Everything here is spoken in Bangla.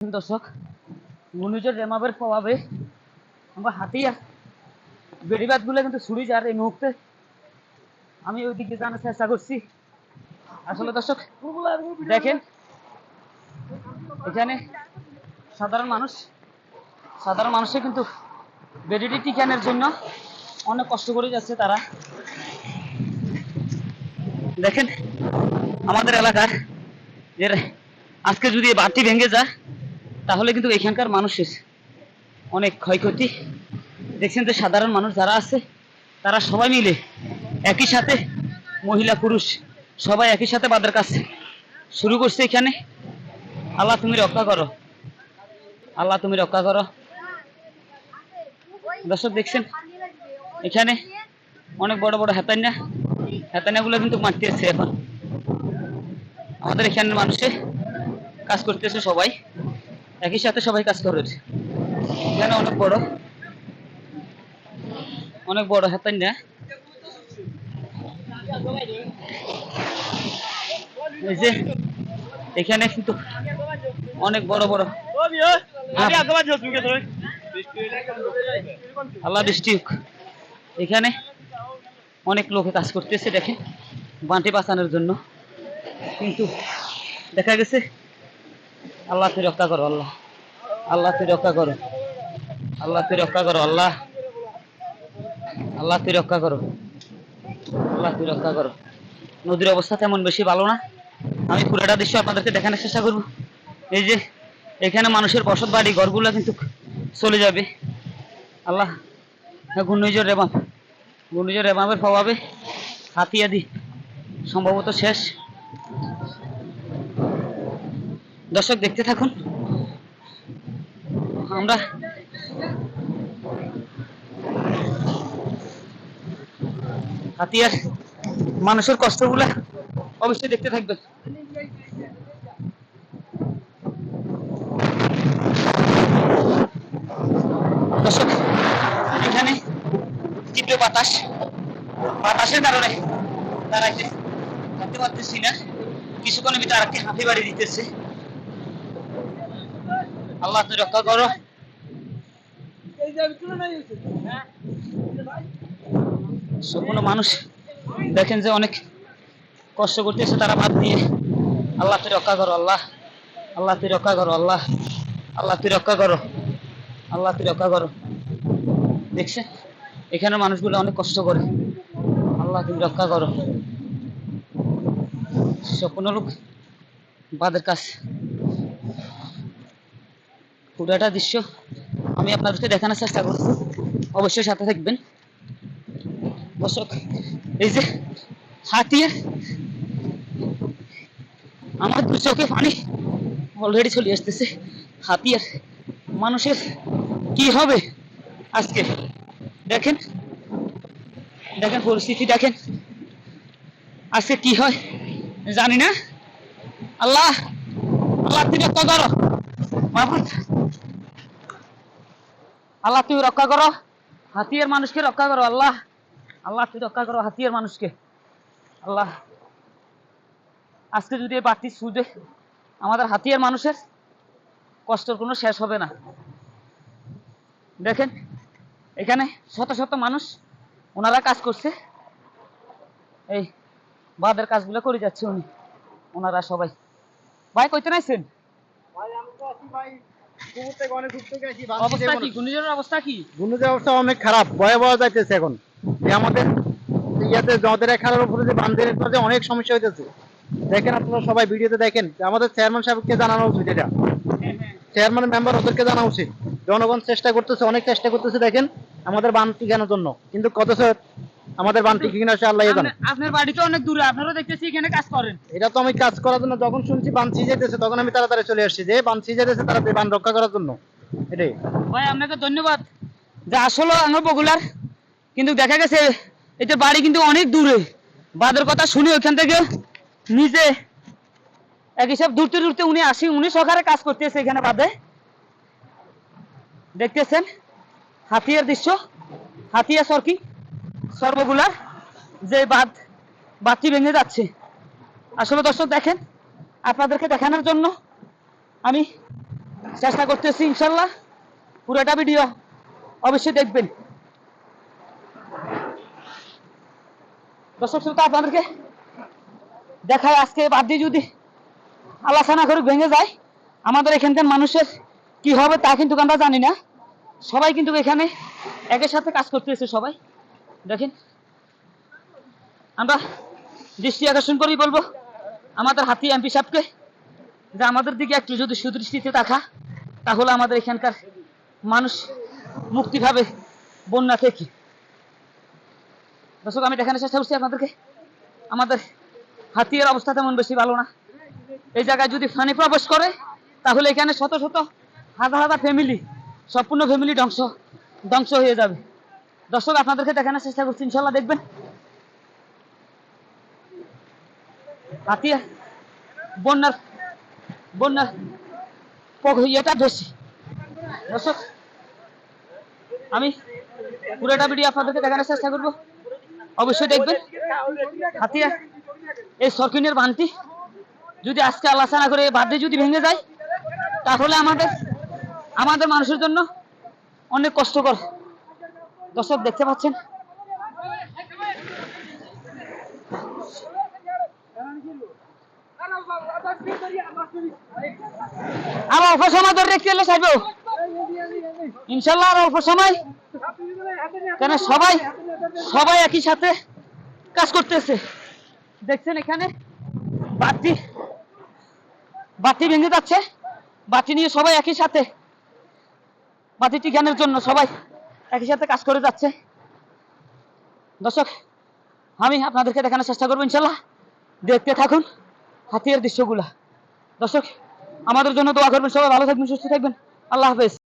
দর্শক, ঘূর্ণিঝড় রেমাবের প্রভাবে আমরা হাতিয়া বেড়িবাঁধ গুলো কিন্তু ছুড়ি যার এই মুহূর্তে আমি ওইদিকে জানার চেষ্টা করছি। আসলে দর্শক দেখেন, এখানে সাধারণ মানুষে কিন্তু বেড়িটি টিকানোর জন্য অনেক কষ্ট করে যাচ্ছে। তারা দেখেন আমাদের এলাকার যে আজকে যদি বাঁধটি ভেঙে যায় তাহলে কিন্তু এখানকার মানুষের অনেক ক্ষয়ক্ষতি। দেখছেন যে সাধারণ মানুষ যারা আছে তারা সবাই মিলে একই সাথে, মহিলা পুরুষ সবাই একই সাথে বাঁধের কাজ শুরু করছে। এখানে আল্লাহ তুমি রক্ষা করো, আল্লাহ তুমি রক্ষা করো। দর্শক দেখছেন এখানে অনেক বড় বড় হেতান্না গুলো কিন্তু মারতেছে। এখন আমাদের এখানের মানুষে কাজ করতেছে, সবাই একই সাথে সবাই কাজ করে। এখানে অনেক বড় হেতান্না, এই যে এখানে কিন্তু অনেক বড় বড় আল্লাহ ডিস্ট্রিক্ট, এখানে অনেক লোকে কাজ করতেছে দেখেন বাঁটি বাঁচানোর জন্য, কিন্তু দেখা গেছে আল্লাহ তুই রক্ষা করো, আল্লাহ আল্লাহ তুই রক্ষা করো, আল্লাহ তুই রক্ষা করো, আল্লাহ আল্লাহ তুই রক্ষা করো, আল্লাহ তুই রক্ষা করো। নদীর অবস্থা তেমন বেশি ভালো না, আমি পুরোটা দৃশ্য আপনাদেরকে দেখানোর চেষ্টা করবো। এই যে এখানে মানুষের বসত বাড়ি ঘরগুলো কিন্তু চলে যাবে। আল্লাহ, ঘূর্ণিঝড় রেমাবের প্রভাবে হাতিয়াদি সম্ভবত শেষ। দর্শক দেখতে থাকুন, আমরা হাতিয়ার মানুষের কষ্টগুলা অবশ্যই দেখতে থাকবেন। দর্শক এখানে তীব্র বাতাসের কারণে দাঁড়াইতে থাকতে পারতেছি না, কিছুক্ষণের ভিতরে আরেকটি হাঁফি বাড়ি দিতেছে। আল্লাহ তুই রক্ষা করো। কোনো মানুষ দেখেন যে অনেক কষ্ট করতেছে, তারা বাদ দিয়ে আল্লাহ তুই রক্ষা করো, আল্লাহ আল্লাহ তুই রক্ষা করো, আল্লাহ আল্লাহ তুই রক্ষা করো, আল্লাহ তুই রক্ষা করো। দেখছে এখানে মানুষগুলো অনেক কষ্ট করে, আল্লাহ তুমি রক্ষা করো। সম্পূর্ণ লোক বাঁধের কাজ, পুরোটা দৃশ্য আমি আপনাদেরকে দেখানোর চেষ্টা করব, অবশ্যই সাথে থাকবেন। দর্শক এই যে হাতিয়ে আমার দু চোখে পানি অলরেডি চলে আসতেছে। হাতিয়ার মানুষের কি হবে আজকে দেখেন, দেখেন পরিস্থিতি দেখেন আজকে কি হয় জানি না। আল্লাহ আল্লাহ তুমি রক্ষা করো, আল্লাহ তুমি রক্ষা করো, হাতিয়ার মানুষকে রক্ষা করো, আল্লাহ আল্লাহ তুমি রক্ষা করো হাতিয়ার মানুষকে। আল্লাহ আজকে যদি এই বাড়তি সুদে আমাদের হাতিয়ার মানুষের কষ্টের কোনো শেষ হবে না। দেখেন এখানে শত শত মানুষ ওনারা কাজ করছে, এই বাঁধের কাজগুলো করে যাচ্ছে ওনারা সবাই। ভাই কইতে নাইছেন অবস্থা কি? ঘূর্ণিঝড়ের অবস্থা কি? ঘূর্ণিঝড়ের অবস্থা অনেক খারাপ, ভয়াবহ যাইতেছে এখন। আমাদের ইয়াতে জদের খেলার উপরে যে বান্ধের অনেক সমস্যা হইতেছে। দেখেন আপনারা সবাই ভিডিওতে দেখেন, আমাদের চেয়ারম্যান সাহেবকে জানানো উচিত, এটা চেয়ারম্যান মেম্বার ওদেরকে জানা উচিত। জনগণ চেষ্টা করতেছে, অনেক চেষ্টা করতেছে দেখেন আমাদের বান টিকানোর জন্য, কিন্তু কত আমাদের বান টিকে কিনা সে আল্লাহ জানে। আপনার বাড়ি তো অনেক দূরে, আপনারা দেখতেছি এখানে কাজ করেন। এটা তো আমি কাজ করার জন্য, যখন শুনছি বান ছিজাইতেছে তখন আমি তাড়াতাড়ি চলে আসছি, যে বান ছিজাইতেছে তারা বান রক্ষা করার জন্য। এটাই ভাই আপনাকে ধন্যবাদ। যে আসলে আমার বগুলার, কিন্তু দেখা গেছে এদের বাড়ি কিন্তু অনেক দূরে। বাদের কথা শুনি ওইখান থেকে নিজে এক হিসাব দূরতে দূরতে উনি সরকারে কাজ করতেছে এখানে বাদে। দেখতেছেন হাতিয়ার দৃশ্য, হাতিয়া সর্বগুলার যে বাঁধটি ভেঙে যাচ্ছে। আসলে দর্শক দেখেন, আপনাদেরকে দেখানোর জন্য আমি চেষ্টা করতেছি ইনশাল্লাহ পুরোটা ভিডিও অবশ্যই দেখবেন। দর্শক শ্রোতা আপনাদেরকে দেখায় আজকে বাদ দিয়ে যদি আল্লাহ না করে ভেঙে যায় আমাদের এখানকার মানুষের কি হবে তা কিন্তু আমরা জানি না। সবাই কিন্তু এখানে একের সাথে কাজ করতেছে সবাই দেখেন। আমরা দৃষ্টি আকর্ষণ করেই বলবো আমাদের হাতি এমপি সাহেবকে যে আমাদের দিকে একটু যদি সুদৃষ্টিতে দেখা তাহলে আমাদের এখানকার মানুষ মুক্তি পাবে বন্যা থেকে। দর্শক আমি দেখানোর চেষ্টা করছি আপনাদেরকে আমাদের হাতির অবস্থা তেমন বেশি ভালো না। এই জায়গায় যদি পানি প্রবেশ করে তাহলে এখানে শত শত হাজার হাজার ফ্যামিলি সম্পূর্ণ ফ্যামিলি ধ্বংস হয়ে যাবে। দর্শক আপনাদেরকে দেখানোর চেষ্টা করছি ইনশাল্লাহ দেখবেন। হাতিয়া বন্যার বন্যার ইয়েটা বেশি। দর্শক আমি পুরোটা ভিডিও আপনাদেরকে দেখানোর চেষ্টা করবো অবশ্যই দেখবেন। হাতিয়া এই সরকিনের বানটি যদি আজকে আল্লাহ না করে বাদে যদি ভেঙে যায় তাহলে আমাদের মানুষের জন্য অনেক কষ্টকর। দর্শক দেখতে পাচ্ছেন আর অল্প সময় ধরে দেখতে এলে চাইবো ইনশাল্লাহ আর অল্প সময়, কেন সবাই একই সাথে কাজ করতেছে। দেখছেন এখানে বাতি ভেঙে যাচ্ছে, বাতি নিয়ে সবাই একই সাথে বাতি টিকানোর জন্য সবাই একই সাথে কাজ করে যাচ্ছে। দর্শক আমি আপনাদেরকে দেখানোর চেষ্টা করবো ইনশাল্লাহ, দেখতে থাকুন হাতিয়ার দৃশ্যগুলা। দর্শক আমাদের জন্য দোয়া করবেন, সবাই ভালো থাকবেন, সুস্থ থাকবেন। আল্লাহ হাফেজ।